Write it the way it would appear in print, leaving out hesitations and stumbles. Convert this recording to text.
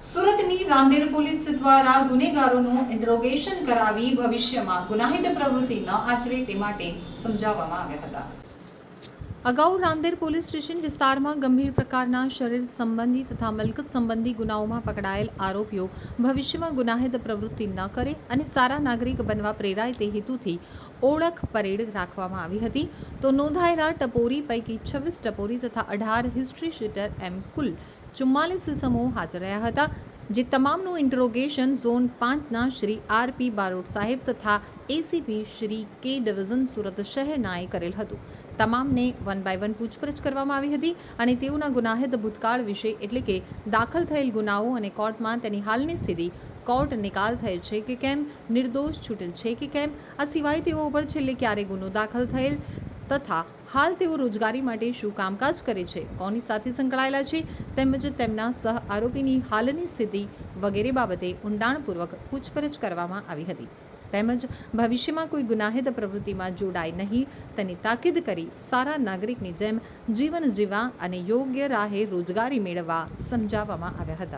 સુરતની રાંદેર પોલીસ દ્વારા ગુનેગારોનું ઇન્ટ્રોગેશન કરાવી ભવિષ્યમાં ગુનાહિત પ્રવૃત્તિ ન આચરે તે માટે સમજાવવામાં આવ્યા હતા. અગાઉ રાંદેર પોલીસ સ્ટેશન વિસ્તારમાં ગંભીર પ્રકારના શરીર સંબંધી તથા મિલકત સંબંધી ગુનાઓમાં પકડાયેલ આરોપીઓ ભવિષ્યમાં ગુનાહિત પ્રવૃત્તિ ન કરે અને સારા નાગરિક બનવા પ્રેરાય તે હેતુથી ઓળખ પરેડ રાખવામાં આવી હતી. તો નોંધાયેલા ટપોરી પૈકી 26 ટપોરી તથા 18 હિસ્ટ્રી શીટર એમ કુલ 44 ઇસમો હાજર રહ્યા હતા, જે તમામનું ઇન્ટ્રોગેશન ઝોન 5ના શ્રી આર.પી. બારોટ સાહેબ તથા એસીપી શ્રી કે. ડિવિઝન સુરત શહેરનાએ કરેલ હતું. તમામને 1 બાય 1 પૂછપરછ કરવામાં આવી હતી અને તેઓના ગુનાહિત ભૂતકાળ વિશે એટલે કે દાખલ થયેલ ગુનાઓ અને કોર્ટમાં તેની હાલની સ્થિતિ, કોર્ટ નિકાલ થયેલ છે કે કેમ, નિર્દોષ છૂટેલ છે કે કેમ, આ સિવાય તેઓ ઉપર છેલ્લે ક્યારે ગુનો દાખલ થયેલ તથા હાલ તેઓ રોજગારી માટે શું કામકાજ કરે છે, કોની સાથે સંકળાયેલા છે, તેમજ તેમના સહ આરોપીની હાલની સ્થિતિ વગેરે બાબતે ઊંડાણપૂર્વક પૂછપરછ કરવામાં આવી હતી. તેમજ ભવિષ્યમાં કોઈ ગુનાહિત પ્રવૃત્તિમાં જોડાય નહીં તેની તાકીદ કરી સારા નાગરિકની જેમ જીવન જીવવા અને યોગ્ય રાહે રોજગારી મેળવવા સમજાવવામાં આવ્યા હતા.